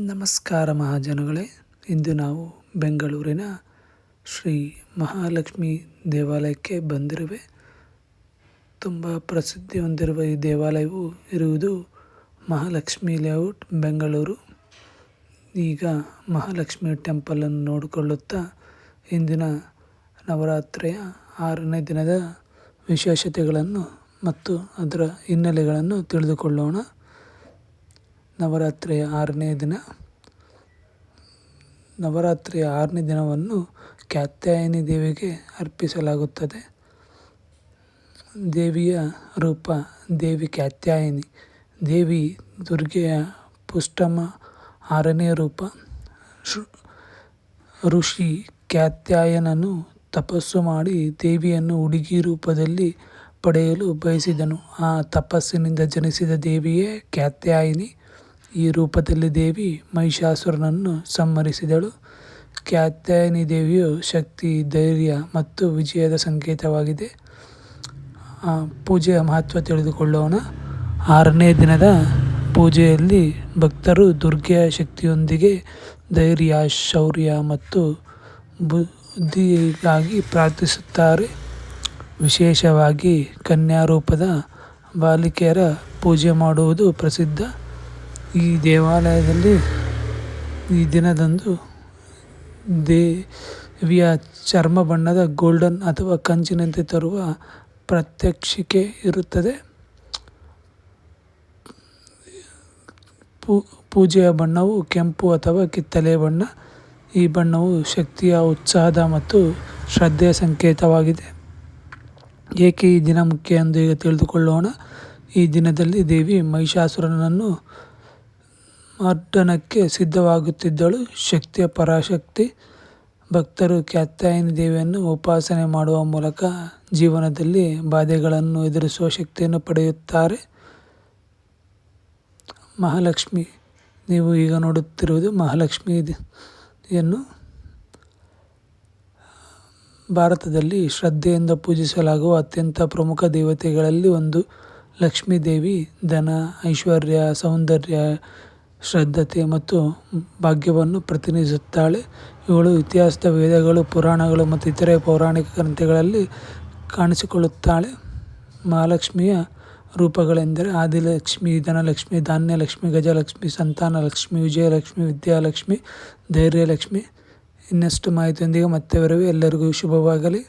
ನಮಸ್ಕಾರ ಮಹಾಜನಗಳೇ. ಇಂದು ನಾವು ಬೆಂಗಳೂರಿನ ಶ್ರೀ ಮಹಾಲಕ್ಷ್ಮಿ ದೇವಾಲಯಕ್ಕೆ ಬಂದಿರುವೆ. ತುಂಬ ಪ್ರಸಿದ್ಧಿ ಹೊಂದಿರುವ ಈ ದೇವಾಲಯವು ಇರುವುದು ಮಹಾಲಕ್ಷ್ಮಿ ಲೇಔಟ್, ಬೆಂಗಳೂರು. ಈಗ ಮಹಾಲಕ್ಷ್ಮಿ ಟೆಂಪಲನ್ನು ನೋಡಿಕೊಳ್ಳುತ್ತಾ ಇಂದಿನ ನವರಾತ್ರಿಯ 6ನೇ ದಿನದ ವಿಶೇಷತೆಗಳನ್ನು ಮತ್ತು ಅದರ ಹಿನ್ನೆಲೆಗಳನ್ನು ತಿಳಿದುಕೊಳ್ಳೋಣ. ನವರಾತ್ರಿಯ 6ನೇ ದಿನವನ್ನು ಕಾತ್ಯಾಯನಿ ದೇವಿಗೆ ಅರ್ಪಿಸಲಾಗುತ್ತದೆ. ದೇವಿಯ ರೂಪ ದೇವಿ ಕಾತ್ಯಾಯನಿ. ದೇವಿ ದುರ್ಗೆಯ ಪುಷ್ಟಮ 6ನೇ ರೂಪ. ಋಷಿ ಕಾತ್ಯಾಯನನು ತಪಸ್ಸು ಮಾಡಿ ದೇವಿಯನ್ನು ಹುಡುಗಿ ರೂಪದಲ್ಲಿ ಪಡೆಯಲು ಬಯಸಿದನು. ಆ ತಪಸ್ಸಿನಿಂದ ಜನಿಸಿದ ದೇವಿಯೇ ಕಾತ್ಯಾಯನಿ. ಈ ರೂಪದಲ್ಲಿ ದೇವಿ ಮಹಿಷಾಸುರನನ್ನು ಸಂಹರಿಸಿದಳು. ಕಾತ್ಯಾಯನಿ ದೇವಿಯು ಶಕ್ತಿ, ಧೈರ್ಯ ಮತ್ತು ವಿಜಯದ ಸಂಕೇತವಾಗಿದೆ. ಪೂಜೆಯ ಮಹತ್ವ ತಿಳಿದುಕೊಳ್ಳೋಣ. 6ನೇ ದಿನದ ಪೂಜೆಯಲ್ಲಿ ಭಕ್ತರು ದುರ್ಗೆಯ ಶಕ್ತಿಯೊಂದಿಗೆ ಧೈರ್ಯ, ಶೌರ್ಯ ಮತ್ತು ಬುದ್ಧಿಗಾಗಿ ಪ್ರಾರ್ಥಿಸುತ್ತಾರೆ. ವಿಶೇಷವಾಗಿ ಕನ್ಯಾ ರೂಪದ ಬಾಲಿಕೆಯರ ಪೂಜೆ ಮಾಡುವುದು ಪ್ರಸಿದ್ಧ. ಈ ದೇವಾಲಯದಲ್ಲಿ ಈ ದಿನದಂದು ದೇವಿಯ ಚರ್ಮ ಬಣ್ಣದ ಗೋಲ್ಡನ್ ಅಥವಾ ಕಂಚಿನಂತೆ ತೋರುವ ಪ್ರಾತ್ಯಕ್ಷಿಕೆ ಇರುತ್ತದೆ. ಪೂಜೆಯ ಬಣ್ಣವು ಕೆಂಪು ಅಥವಾ ಕಿತ್ತಳೆ ಬಣ್ಣ. ಈ ಬಣ್ಣವು ಶಕ್ತಿಯ, ಉತ್ಸಾಹದ ಮತ್ತು ಶ್ರದ್ಧೆಯ ಸಂಕೇತವಾಗಿದೆ. ಏಕೆ ಈ ದಿನ ಮುಖ್ಯ ಎಂದು ಈಗ ತಿಳಿದುಕೊಳ್ಳೋಣ. ಈ ದಿನದಲ್ಲಿ ದೇವಿ ಮಹಿಷಾಸುರನನ್ನು ಮರ್ದನಕ್ಕೆ ಸಿದ್ಧವಾಗುತ್ತಿದ್ದಳು. ಶಕ್ತಿಯ ಪರಾಶಕ್ತಿ. ಭಕ್ತರು ಕಾತ್ಯಾಯನಿ ದೇವಿಯನ್ನು ಉಪಾಸನೆ ಮಾಡುವ ಮೂಲಕ ಜೀವನದಲ್ಲಿ ಬಾಧೆಗಳನ್ನು ಎದುರಿಸುವ ಶಕ್ತಿಯನ್ನು ಪಡೆಯುತ್ತಾರೆ. ಮಹಾಲಕ್ಷ್ಮಿ, ನೀವು ಈಗ ನೋಡುತ್ತಿರುವುದು ಮಹಾಲಕ್ಷ್ಮಿಯನ್ನು ಭಾರತದಲ್ಲಿ ಶ್ರದ್ಧೆಯಿಂದ ಪೂಜಿಸಲಾಗುವ ಅತ್ಯಂತ ಪ್ರಮುಖ ದೇವತೆಗಳಲ್ಲಿ ಒಂದು. ಲಕ್ಷ್ಮೀ ದೇವಿ ಧನ, ಐಶ್ವರ್ಯ, ಸೌಂದರ್ಯ, ಶ್ರದ್ಧತೆ ಮತ್ತು ಭಾಗ್ಯವನ್ನು ಪ್ರತಿನಿಧಿಸುತ್ತಾಳೆ. ಇವಳು ಇತಿಹಾಸದ ವೇದಗಳು, ಪುರಾಣಗಳು ಮತ್ತು ಇತರೆ ಪೌರಾಣಿಕ ಗ್ರಂಥಗಳಲ್ಲಿ ಕಾಣಿಸಿಕೊಳ್ಳುತ್ತಾಳೆ. ಮಹಾಲಕ್ಷ್ಮಿಯ ರೂಪಗಳೆಂದರೆ ಆದಿಲಕ್ಷ್ಮಿ, ಧನಲಕ್ಷ್ಮಿ, ಧಾನ್ಯಲಕ್ಷ್ಮಿ, ಗಜಲಕ್ಷ್ಮಿ, ಸಂತಾನಲಕ್ಷ್ಮಿ, ವಿಜಯಲಕ್ಷ್ಮಿ, ವಿದ್ಯಾಲಕ್ಷ್ಮಿ, ಧೈರ್ಯಲಕ್ಷ್ಮಿ. ಇನ್ನಷ್ಟು ಮಾಹಿತಿಯೊಂದಿಗೆ ಮತ್ತೆ ಬರುವೆ. ಎಲ್ಲರಿಗೂ ಶುಭವಾಗಲಿ.